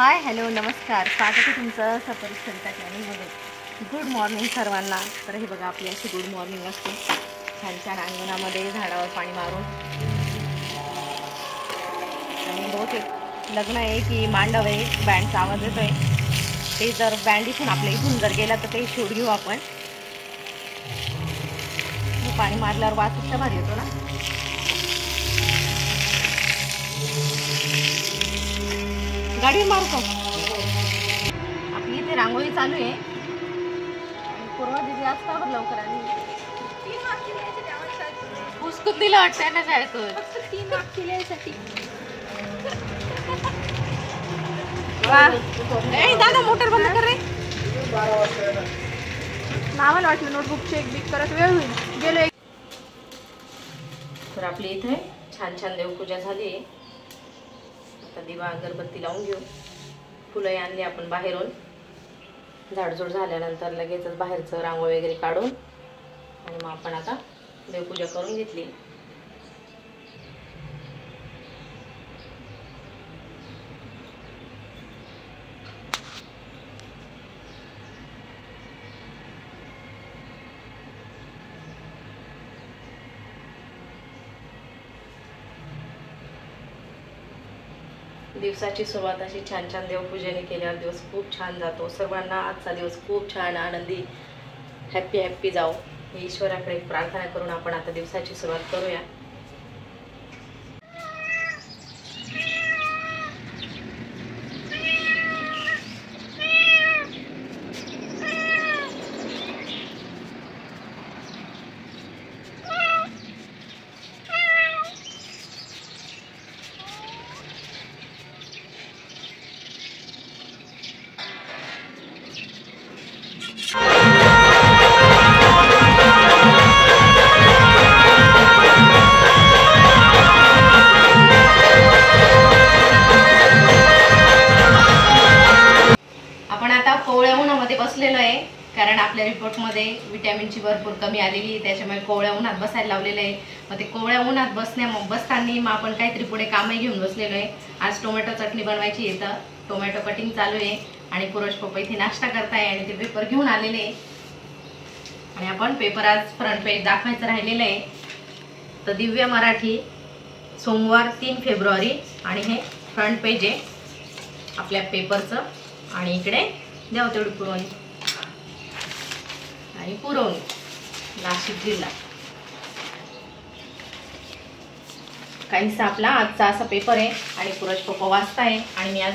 Hi hello नमस्कार, स्वागत आहे तुमचं सफर सरिता चॅनलमध्ये. गुड मॉर्निंग सर्वांना. तर हे बघा आपली अशी गुड मॉर्निंग असते, छान छान अंगणामध्ये झाडावर पाणी मारून. आणि बहुतेक लग्न आहे की मांडव आहे, बँडचा आवाज येतोय. ते जर बँड इथून आपल्या इथून जर गेला तर ते शूट घेऊ आपण. पाणी मारल्यावर वास इतका भारी येतो ना. गाडी मारतो. आपली इथे रांगोळी चालू आहे. पूर्वा दिदी आज का बरं लवकर आली? 3 मार्क पुस्तक दिलं वाटतं ना शाळेतून. फक्त 3 मार्क केल्यासाठी. ए दादा मोटर बंद कर रे. नावाला वाटलं नोटबुक चेक बिक करत वेळ होईल. गेलो. तर आपली इथे छान छान देवपूजा झाली. आता दिवा अगरबत्ती लावून घेऊ. फुलं आणली आपण बाहेरून. झाडझूड झाल्यानंतर लगेचच बाहेरचं रांगोळी वगैरे काढून आणि मग आपण आता देवपूजा करून घेतली. दिवसाची सुरुवात अशी छान छान देवपूजेने केल्यावर दिवस खूप छान जातो. सर्वांना आजचा दिवस खूप छान आनंदी हॅप्पी जाओ ही ईश्वराकडे प्रार्थना करून आपण आता दिवसाची सुरुवात करूया. बसलेलो आहे कारण आपल्या रिपोर्टमध्ये विटॅमिनची भरपूर कमी आलेली, त्याच्यामुळे कोवळ्या उन्हात बसायला लावलेलं आहे. मग ते कोवळ्या उन्हात बसताना मग आपण काहीतरी पुढे कामही घेऊन बसलेलो आहे. आज टोमॅटो चटणी बनवायची आहे, तर टोमॅटो कटिंग चालू आहे आणि पुरुष पप्पा इथे नाश्ता करताय आणि ते पेपर घेऊन आलेले आहे. आणि आपण पेपर आज फ्रंट पेज दाखवायचं राहिलेलं आहे. तर दिव्य मराठी सोमवार 3 फेब्रुवारी आणि हे फ्रंट पेज आहे आपल्या पेपरचं. आणि इकडे द्याव तेवढी पुरवणी आणि पुरवणी नाशिक जिल्हा. काहीसा आपला आजचा असा पेपर आहे आणि पुरुष पप्पा वाचताय. आणि मी आज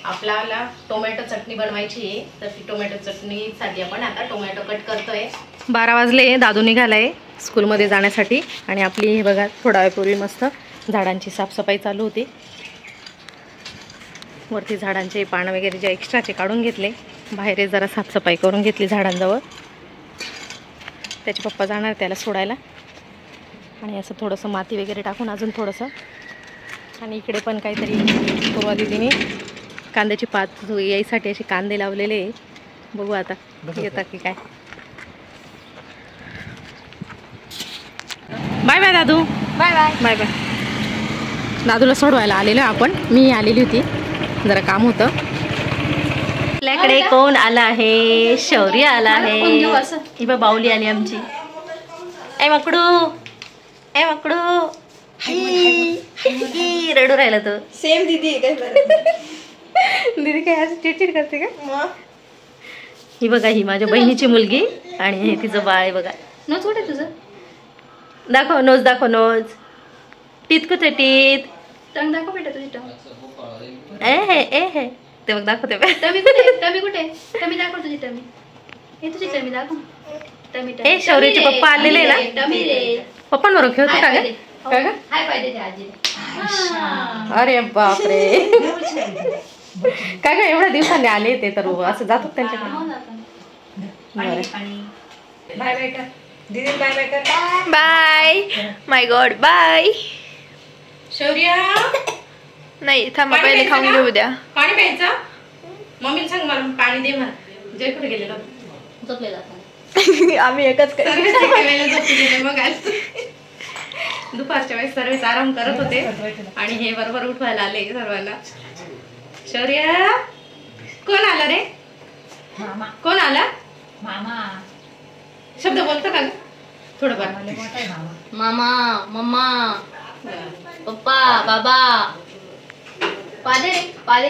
आपल्याला टोमॅटो चटणी बनवायची आहे, तर ती टोमॅटो चटणीसाठी आपण आता टोमॅटो कट करतोय. 12 वाजले. दादू निघालाय स्कूलमध्ये जाण्यासाठी. आणि आपली हे बघा थोडा वेळपूर्वी मस्त झाडांची साफसफाई चालू होती. वरती झाडांचे पानं वगैरे जे एक्स्ट्राचे काढून घेतले, बाहेर जरा साफसफाई करून घेतली झाडांजवळ. त्याचे पप्पा जाणार त्याला सोडायला. आणि असं थोडंसं माती वगैरे टाकून अजून थोडंसं. आणि इकडे पण काहीतरी पूर्वा दीदीने कांद्याची पात यायसाठी असे कांदे लावलेले. बघू आता येतात की काय. बाय बाय दादू. Bye bye bye bye. दादूला सोडवायला आलेलो आपण. मी आलेली होती, जरा काम होतं. आपल्याकडे कोण आला आहे? शौर्य आला आहे. ही बा बाऊली आली आमची. ए मकडू, ए मकडू. रडू राहिला तो. सेम दीदी दीदी काय आज चिडचिड करते का? ही बघा ही माझ्या बहिणीची मुलगी आणि हे तिचं बाळ आहे बघा. नोज कुठे तुझं? दाखव नोज, दाखव नोज. टीत कुठे टीत? टंग दाखव बेटा तुझी टंग. ए हे ते बघ दाखवते. टमी कुठे? टमी कुठे? टमी दाखव तुझी टमी. हे तुझी टमी दाखव. Tummy tummy. ए शौर्यचे पप्पा आलेले ना. टमी रे. पप्पांबरोबर खेळतो का ग? काय ग? हाय पाय दे आजी. अरे बापरे. काय काय एवढ्या दिवसांनी आले ते, तर असं जातो त्यांच्याकडे. बाय बाय कर दीदी. बाय बाय कर. बाय माय गॉड. बाय शौर्य. नाही थांबा, पहिले खाऊन घेऊ द्या. पाणी प्यायचं. मम्मीला सांग मला पाणी दे म्हणा. जय कुठे गेलेलो? झोपलेला. आम्ही एकच मग आज दुपारच्या वेळेस सर्वच आराम करत होते आणि हे बरोबर उठवायला आले सर्वांना. शौर्य कोण आला रे? मामा कोण आला? मामा शब्द बोलतो का ग? थोडंफार. मामा मम्मा पप्पा बाबा पादे रे पादे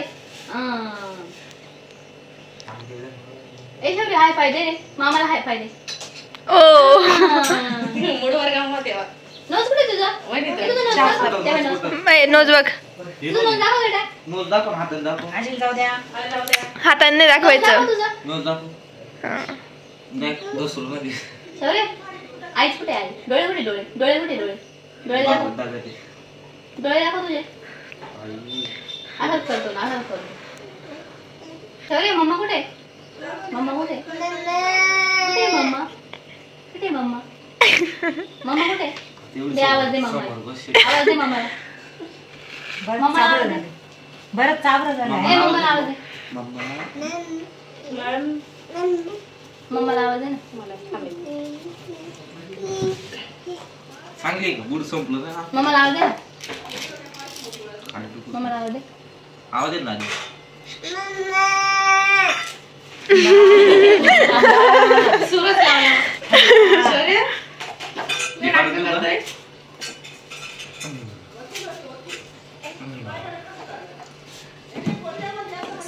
ए शौर्य हाय पाय दे रे मामाला हाय पाय दे. मूडवर गंमत तेव्हा. नोज कुठे तुझा? वहिनी तर तुझं नोज चहा दाखव. करून. तेव्हा नोज. नोज बघ तुझं नोज दाखव बेटा. नोज दाखव हातात दाखव आजील जाऊ द्या. हाताने नोज दाखवायचं. दाखव तुझं. नोज दाखव देख दोसर मध्ये शौर्य आईच कुठे आहे? डोळे कुठे डोळे? डोळे कुठे डोळे? डोळे दाखव. डोळे दाखव तुझे. असंच करतो ना असंच करतो. शौर्य मम्मा कुठे? मम्मा कुठे? कुठे आहे मम्मा? कुठे आहे मम्मा? मम्मा कुठे? दे आवाज दे मम्मा. आवाज दे मम्माला. मम्मा आवाज दे. बरं चाबरं झालं. ए मम्माला आवाज दे. मॅम मम्माला आवाज दे ना. मला थांबेल. चांगली का बुड संपलं ना मम्माला आवाज दे ना. मम्माला आवाज दे. आवाज येत नाही सुरच लावला. शौर्य मी नाटक करतोय.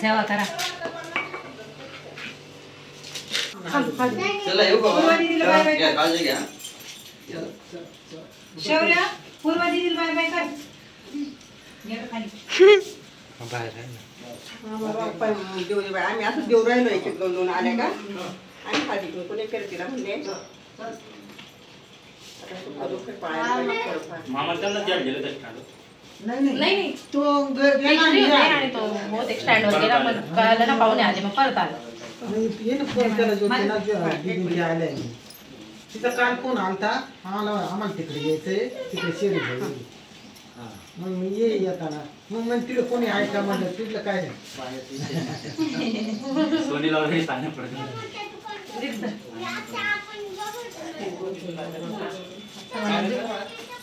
सेवा करा. चला येऊ का घ्या काळजी घ्या शौर्य पूर्वा दिदीला बाय बाय कर. गेलं खाली. बाहेर आहे ना आम्ही असं देऊ राहिलो एक एक दोन दोन आल्या का आणि खाली कोणी केलं तिला म्हणले मामा त्यांना द्या गेलं नाही नाही तो एक घरी होते आणि तो बहुतेक स्टँडवर गेला. मग कळालं ना पाहुणे आले मग परत आलं. तिचा काल फोन आलता आम्हाला तिकडे यायचंय तिकडे शेरी मग मी ये येताना मग तिकडे कोणी आहे का म्हणलं तिथलं काय सोनीला वगैरे सांगणं पडतं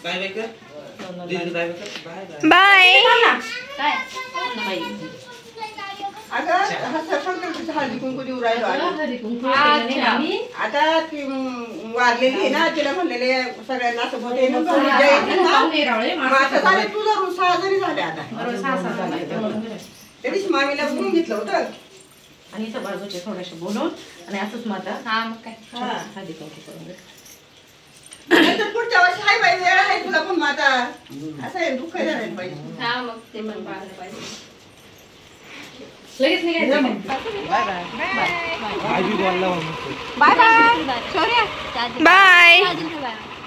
बाय बाय कर दीदी बाय बाय कर बाय बाय बाय. काय? अगं हा सरपंच हळदी कुंकू देऊ राहिलो आम्ही. आम्ही आता ती वारलेली आहे ना तिला म्हणलेले सगळ्यांना असं बोलते ना, पूजा येते ना. पाहुणे रावळे मग आता झाले तुझा रूम 6 जणी झाले आता बरोबर 6-7 झाले. त्या दिवशी मामीला बोलून घेतलं होतं आणि इथं बाजूचे थोडेसे बोलून आणि असंच माझा हा मग काय? हळदी कुंकू करून घेतलं. नंतर पुढच्या वर्षी हाय बाई वेळ आहे तुला पण मग आता असं आहे दुःख झालं पाहिजे. हा मग ते पण पाहायला पाहिजे. लगेच निघायचं. बाय बाय आजी बोलला बाय बाय शौर्य बाय.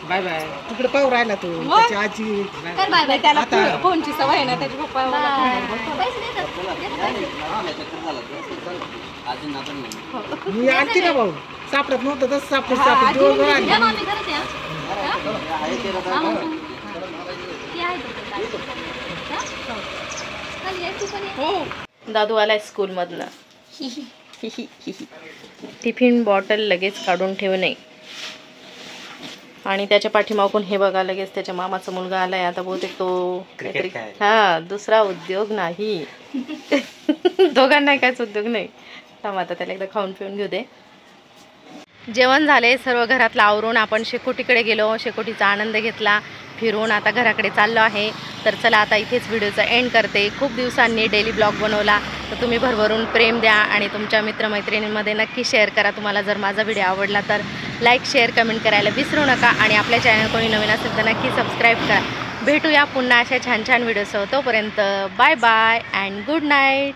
बाय बाय तिकडे पाहू राहिला तू त्याची आजी कर बाय बाय. त्याला फोनची सवय आहे ना त्याच्या पप्पा पैसे देतात. मी आणते ना भाऊ सापडत नव्हतं तसं सापडत दिवसभर आणली. या मामी खरंच या. हा मग तू. ती आहे तिथे. हा? चल ये तू पण ये. दादू आलाय स्कूलमधनं. टिफिन बॉटल लगेच काढून ठेवणे आणि त्याच्या पाठीमागून हे बघा लगेच त्याच्या मामाचा मुलगा आलाय. आता बहुतेक तो काहीतरी हा दुसरा उद्योग नाही. दोघांना काहीच उद्योग नाही. थांब आता त्याला एकदा खाऊन पिऊन घेऊ दे. जेवण झाले सर्व घरातलं आवरून आपण शेकोटीकडे गेलो. शेकोटीचा आनंद घेतला फिरून. आता घराकडे चाललो आहे. तर चला आता इथेच व्हिडिओचा एंड करते. खूप दिवसांनी डेली ब्लॉग बनवला तर तुम्ही भरभरून प्रेम द्या आणि तुमच्या मित्रमैत्रिणींमध्ये नक्की शेअर करा. तुम्हाला जर माझा व्हिडिओ आवडला तर लाईक शेअर कमेंट करायला विसरू नका आणि आपल्या चॅनल कोणी नवीन असेल तर नक्की सबस्क्राईब करा. भेटूया पुन्हा अशा छान छान व्हिडिओसह. तोपर्यंत bye bye and good night.